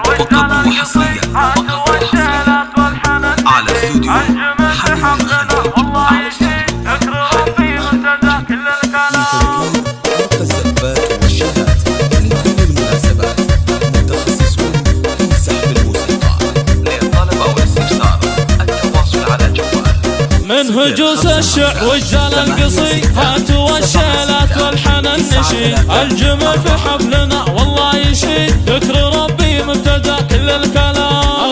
وقبضوا حصريا على استوديو حبيب الزبات والشهات لكل المناسبات، متخصصون في سحب الموسيقى. للطلب أو الاستفسار التواصل على الجوال من هجوس الشعر والجال القصي، هاتوا الشيلات والحنان نشيد، الجمل في حفلنا والله يشيد، ذكر ربي مبتدأ كل الكلام.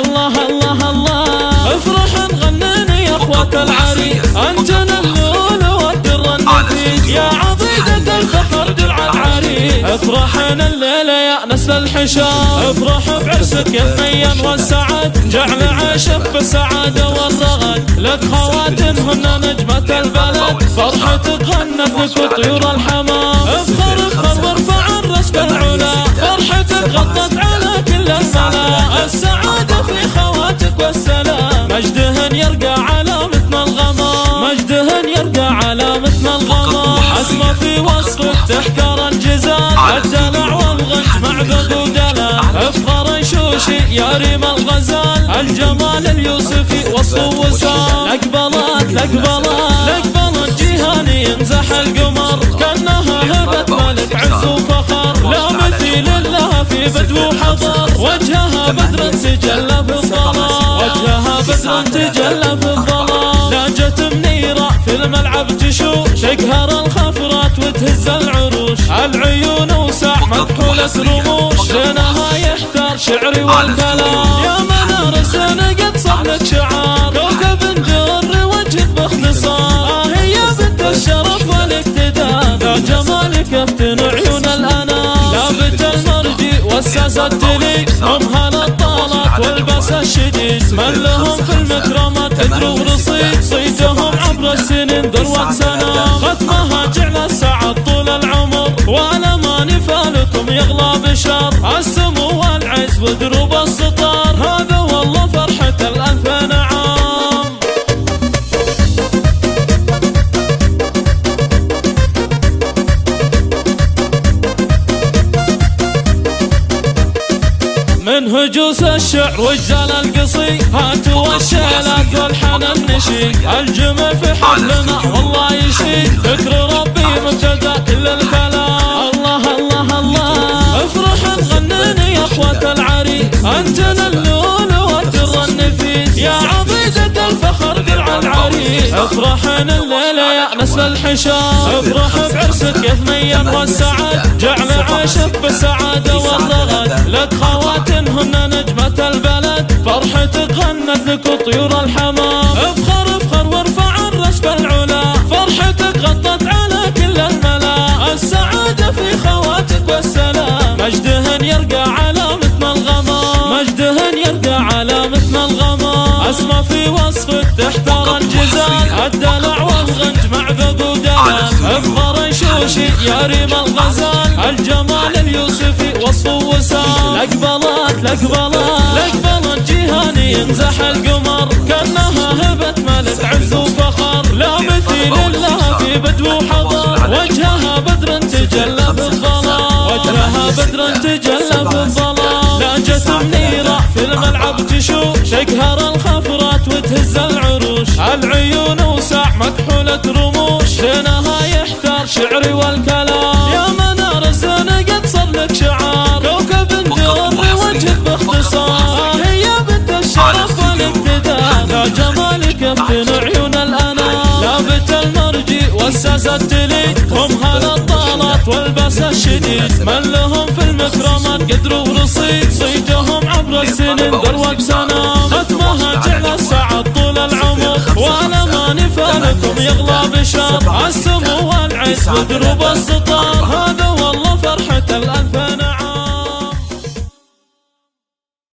الله الله الله افرح نغني يا اخوة العريس، انتنا اللؤلؤ والدر النفيس، يا عضيدة الفخر درع العريس، افرحنا الليلة يا نسل الحشام، افرح بعرسك يا الثمين والسعد، جعل عاشق بالسعادة والرغد، لك خواتم هن نجمة البلد، فرحتك غنت لك طيور الحمام، افخر افخر وارفع الراس بالعلا، فرحتك غطت على كل الملا، السعادة في خواتك والسلام، مجدهن يرقى على مثل الغمام، مجدهن يرقى على مثل الغمام، اسمى في وصفك تحكر انجزال، الدلع والغنج معبد ودلال، افخر شوشي يا ريم الغزال، الجمال اليوسفي وصف وسال، اقبلت اقبلت جيهاني ينزح القمر، كانها هبة ملك عز وفخر، لا مثيل لها في بدو وحضر، وجهها بدر تجلى في الظلام، وجهها بدر تجلى في الظلام، لاجت منيرة في الملعب تشوش، تقهر الخفرات وتهز العروش، العيون وسع مكحولة رموش، زينها يحتار شعري والكلام، يا منار السنة قد صبلك شعار، كوكب جر وجهك باختصار، هي بنت الشرف والاقتدار، ذا جمالك يفتن عيون الانام، لابت المرجي والساسة التلي، هم هالطالات والباس الشديد، من لهم في المكرمات قدر ورصيد، صيتهم عبر السنين ذروة سنام، ختمها جعل السعد طول العمر، ولا ما نفالكم يغلى بشر، السمو والعز ودروب السطار، هذا والله فرحة الألفين عام. من هجوس الشعر والجال القصي، هاتوا الشيلات والحنان نشيد، الجمل في حفلنا والله يشيد، ذكر ربي مبتدأ كل الكلام. الله الله الله افرح نغني يا اخوة العريس، انتنا اللؤلؤ والدر النفيس، يا عضيدة الفخر درع العريس، افرحنا الليلة يا نسل الحشام، افرح بعرسك يا ثمين والسعد، جعل عاشق بالسعادة والرغد، لك خواتم هن نجمة البلد، فرحتك غنت لك طيور الحمام، افخر افخر وارفع الراس بالعلا، فرحتك غطت على كل الملا، السعادة في خواتك والسلام، مجدهن يرقى على مثل الغمام، مجدهن يرقى على مثل الغمام، اسمى في وصفك تحتار انجزال، الدلع والغنج معبد ودلال، افخر شوشي يا ريم الغزال، الجمال اليوسفي وصف وسال، اقبلت جيهاني ينزح القمر، كانها هبة ملك عز وفخر، لا مثيل لها في بدو وحضر، وجهها بدر تجلى في الظلام، وجهها بدر تجلى في الظلام، لاجت منيرة في الملعب تشوش، تقهر الخفرات وتهز العروش، العيون وسع مكحولة رموش، زينها يحتار شعري والكلام، يا منار الزنة قد صبلك شعار، كوكب جر وجهك باختصار، هي بنت الشرف والاقتدار، ذا جمالك يفتن عيون الانام، لابت المرجي والساسة التلي، هم هالطالات والباس الشديد، من لهم في المكرمات قدر ورصيد، صيتهم عبر السنين ذروة سنام، ختمها جعل السعد طول العمر، ولا ما نفالكم يغلى بشر، السمو والعز ودروب السطار، هذا